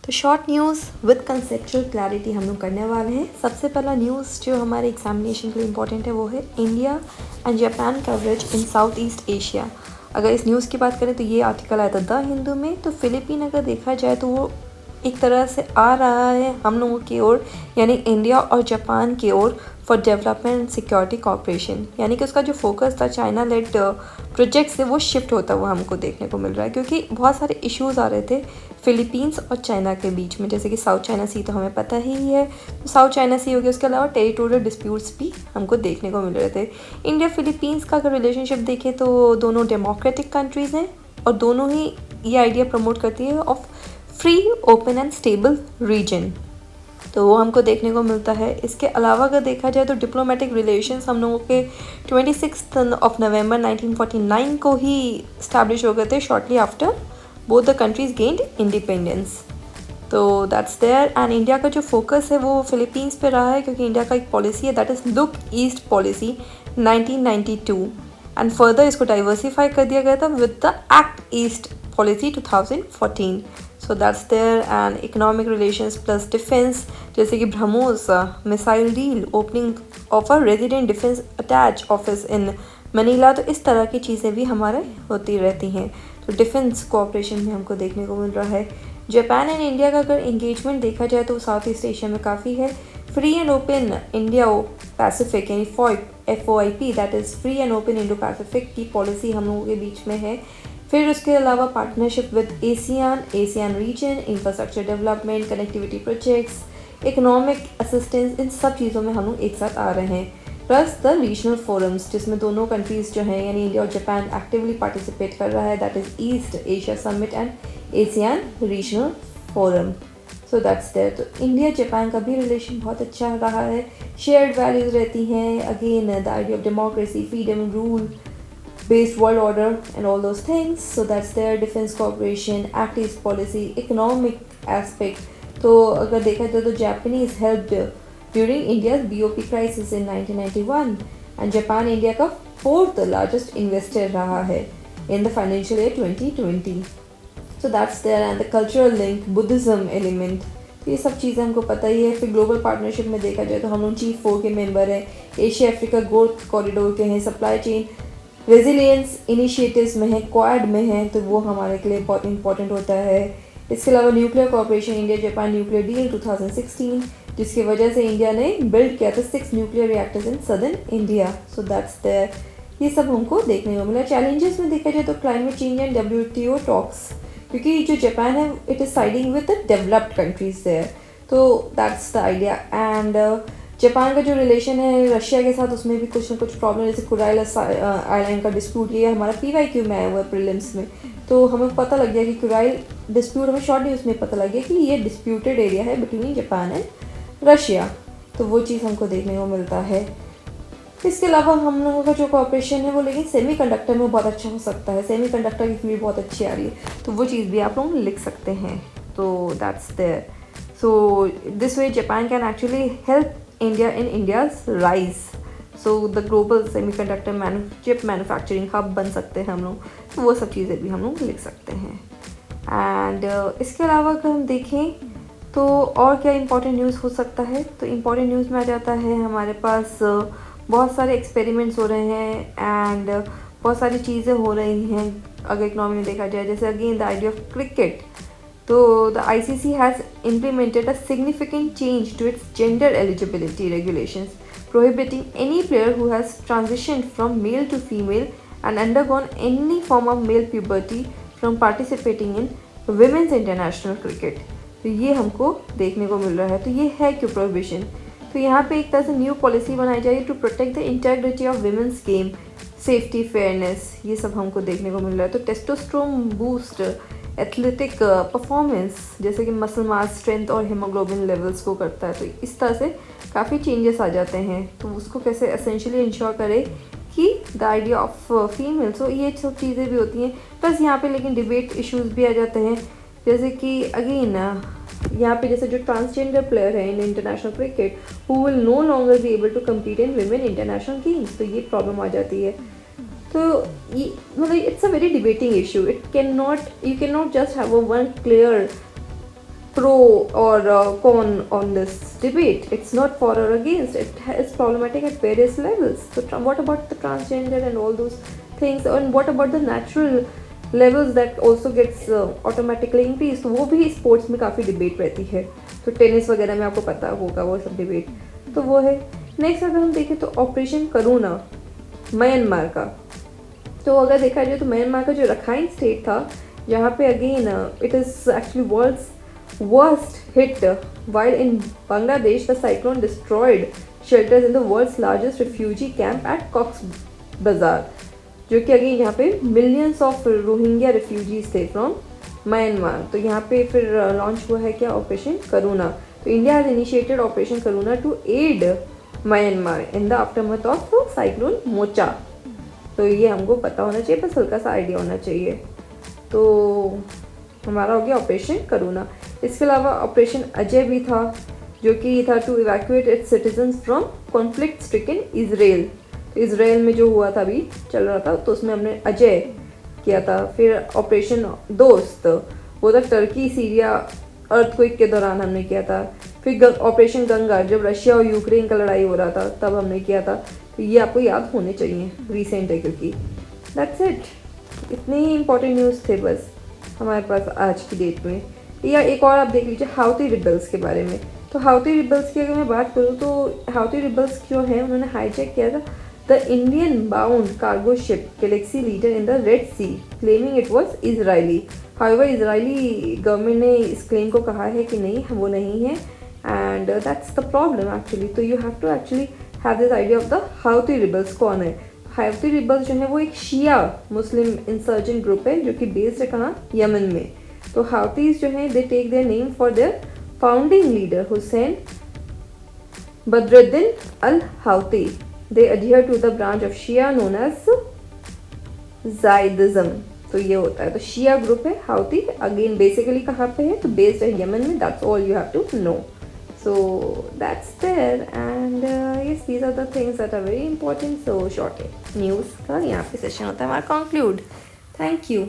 तो short news with conceptual clarity हम लोग करने वाले हैं। सबसे पहला न्यूज़ जो हमारे एग्जामिनेशन के लिए इम्पोर्टेंट है वो है India and Japan coverage in south east Asia. अगर इस न्यूज़ की बात करें तो ये आर्टिकल आया था द हिंदू में। तो फ़िलीपीन अगर देखा जाए तो वो एक तरह से आ रहा है हम लोगों की ओर, यानी इंडिया और जापान की ओर for development and security cooperation, यानी कि उसका जो फोकस था चाइना लेड प्रोजेक्ट से वो शिफ्ट होता हुआ हमको देखने को मिल रहा है, क्योंकि बहुत सारे इश्यूज़ आ रहे थे फ़िलीपींस और चाइना के बीच में। जैसे कि साउथ चाइना सी तो हमें पता ही है, तो साउथ चाइना सी हो गया, उसके अलावा टेरिटोरियल डिस्प्यूट्स भी हमको देखने को मिल रहे थे। इंडिया फ़िलीपींस का अगर रिलेशनशिप देखें तो दोनों डेमोक्रेटिक कंट्रीज़ हैं और दोनों ही ये आइडिया प्रमोट करती है of free open and stable region, तो वो हमको देखने को मिलता है। इसके अलावा अगर देखा जाए तो डिप्लोमेटिक रिलेशंस हम लोगों के 26 ऑफ नवंबर 1949 को ही इस्टेब्लिश हो गए थे, shortly after both the countries gained independence. तो दैट्स देयर। एंड इंडिया का जो फोकस है वो फिलीपींस पे रहा है, क्योंकि इंडिया का एक पॉलिसी है that is look east policy 1992, and further इसको डाइवर्सिफाई कर दिया गया था with the act east policy 2014। So that's there. And economic relations plus defence, जैसे कि BrahMos missile deal, opening of a resident defence attache office in Manila, तो इस तरह की चीज़ें भी हमारे होती रहती हैं। तो डिफेंस कोऑपरेशन भी हमको देखने को मिल रहा है। जापान एंड इंडिया का अगर इंगेजमेंट देखा जाए तो साउथ ईस्ट एशिया में काफ़ी है। Free and open India Pacific यानी FOIP that is free and open Indo Pacific की पॉलिसी हम लोगों के बीच में है। फिर उसके अलावा partnership with Asian region, infrastructure development, connectivity projects, economic assistance, इन सब चीज़ों में हम लोग एक साथ आ रहे हैं। प्लस द रीजनल फोरम्स जिसमें दोनों कंट्रीज़ जो हैं यानी इंडिया और जापान एक्टिवली पार्टिसिपेट कर रहा है, that is East Asia summit and Asian regional forum. So that's there. तो इंडिया जापान का भी रिलेशन बहुत अच्छा रहा है। शेयर्ड वैल्यूज़ रहती हैं, again the idea of democracy, freedom, rule based world order and all those things. So that's their defense cooperation, act east policy, economic aspect. तो अगर देखा जाए तो Japanese helped during India's BOP crisis in 1991 and Japan India का 4th largest investor रहा है in the financial year 2020. So that's there. And the cultural link, Buddhism element, तो ये सब चीज़ें हमको पता ही है। फिर ग्लोबल पार्टनरशिप में देखा जाए तो हम लोग G4 के मेंबर हैं, एशिया अफ्रीका ग्रोथ कॉरिडोर के हैं, सप्लाई चेन रेजिलियंस इनिशिएटिव्स में है, क्वाड में है, तो वो हमारे के लिए बहुत इंपॉर्टेंट होता है। इसके अलावा nuclear corporation, India Japan nuclear deal 2016, जिसकी वजह से इंडिया ने बिल्ड किया था 6 nuclear reactors in southern India. So that's there. ये सब हमको देखने को मिला। चैलेंजेस में देखा जाए तो climate change and WTO talks, क्योंकि जो जापान है it is siding with the developed countries there, तो that's the idea. And Japan का जो रिलेशन है रशिया के साथ, उसमें भी कुछ ना कुछ प्रॉब्लम, जैसे कुराइल आइलैंड का डिस्प्यूट, ये हमारा PYQ में आया हुआ है प्रीलिम्स में, तो हमें पता लग गया कि कुराइल डिस्प्यूट, हमें शॉर्ट न्यूज़ में पता लग गया कि ये डिस्प्यूटेड एरिया है बिटवीन जापान एंड रशिया, तो वो चीज़ हमको देखने को मिलता है। इसके अलावा हम लोगों का जो कॉपरेशन है वो लेकिन सेमीकंडक्टर में बहुत अच्छा हो सकता है, सेमीकंडक्टर की फील्ड बहुत अच्छी आ रही है, तो वो चीज़ भी आप लोग लिख सकते हैं। तो that's there. So this way Japan can actually help India in India's rise. So the global semiconductor chip manufacturing hub बन सकते हैं हम लोग, तो वो सब चीज़ें भी हम लोग लिख सकते हैं। एंड इसके अलावा अगर हम देखें तो और क्या इंपॉर्टेंट न्यूज़ हो सकता है, तो इंपॉर्टेंट न्यूज़ में आ जाता है हमारे पास बहुत सारे एक्सपेरिमेंट्स हो रहे हैं एंड बहुत सारी चीज़ें हो रही हैं अगर इकनॉमी में देखा जाए, जैसे again the idea of cricket. So the ICC has implemented a significant change to its gender eligibility regulations, prohibiting any player who has transitioned from male to female and undergone any form of male puberty from participating in women's international cricket. तो ये हमको देखने को मिल रहा है। तो ये है क्यों प्रोहिबिशन, तो यहाँ पे एक तरह से न्यू पॉलिसी बनाई जा रही है to protect the integrity of women's game, safety, fairness, ये सब हमको देखने को मिल रहा है। तो टेस्टोस्टेरोन बूस्ट एथलेटिक परफॉर्मेंस, जैसे कि मसल मास, स्ट्रेंथ और हीमोग्लोबिन लेवल्स को करता है, तो इस तरह से काफ़ी चेंजेस आ जाते हैं। तो उसको कैसे एसेंशियली इंश्योर करे कि द आइडिया ऑफ फीमेल, सो ये सब चीज़ें भी होती हैं। प्लस यहाँ पे लेकिन डिबेट इश्यूज भी आ जाते हैं, जैसे कि अगेन यहाँ पे जैसे जो ट्रांसजेंडर प्लेयर है in international cricket who will no longer be able to compete in women international games, तो ये प्रॉब्लम आ जाती है। तो ये मतलब it's a very debating issue, you can not just have a one clear pro or con on this debate. It's not for or against. It is problematic at various levels. So what about the transgender and all those things, and what about the natural levels that also gets automatically increased? तो वो भी sports में काफ़ी debate रहती है. तो tennis वगैरह में आपको पता होगा वो सब डिबेट. तो वो है. नेक्स्ट अगर हम देखें तो ऑपरेशन करुणा म्यांमार का. तो अगर देखा जाए तो म्यांमार का जो रखाइन स्टेट था, जहाँ पे again it is actually world's worst hit, while in Bangladesh the cyclone destroyed shelters in the world's largest refugee camp at Cox's Bazar, जो कि अगेन यहाँ पे मिलियंस ऑफ रोहिंग्या रिफ्यूजीज थे फ्रॉम म्यांमार. तो यहाँ पे फिर लॉन्च हुआ है क्या, ऑपरेशन करुणा. तो India has initiated operation Karuna to aid Myanmar in the aftermath of cyclone Mocha. तो ये हमको पता होना चाहिए, बस हल्का सा आइडिया होना चाहिए. तो हमारा हो गया ऑपरेशन करुणा. इसके अलावा ऑपरेशन अजय भी था, जो कि ये था to evacuate its citizens from conflict stricken Israel. तो इसराइल में जो हुआ था अभी चल रहा था, तो उसमें हमने अजय किया था. फिर ऑपरेशन दोस्त, वो था टर्की सीरिया अर्थक्वेक के दौरान हमने किया था. फिर ऑपरेशन गंगा, जब रशिया और यूक्रेन का लड़ाई हो रहा था तब हमने किया था. तो ये आपको याद होने चाहिए, रिसेंट है क्योंकि. That's it. इतने ही इंपॉर्टेंट न्यूज़ थे बस हमारे पास आज की डेट में. या एक और आप देख लीजिए हाउती रिबल्स के बारे में. तो हाउती रिबल्स की अगर मैं बात करूँ तो हाउती रिबल्स जो है उन्होंने हाईजैक किया था the Indian bound cargo ship Galaxy Leader in the Red Sea, claiming it was Israeli. However Israeli government ने इस क्लेम को कहा है कि नहीं, वो नहीं है, and that's the problem actually. तो you have to actually have this idea of the Houthi rebels. कौन है हाउती रिबल्स? जो है वो एक शिया मुस्लिम इंसर्जेंट ग्रुप है जो कि बेस्ड है कहाँ, यमन में. तो हाउतीज जो हैं they take their name for their founding leader Hussein Badruddin al Houthi. They adhere to the branch of Shia known as Zaydism. तो ये होता है. तो शिया ग्रुप है हाउती. अगेन बेसिकली कहाँ पे है, तो बेस्ड है यमन में. That's all you have to know. So that's there, and yes, these are the things that are very important. So short news का यहाँ पे सेशन होता है हमारा conclude. Thank you.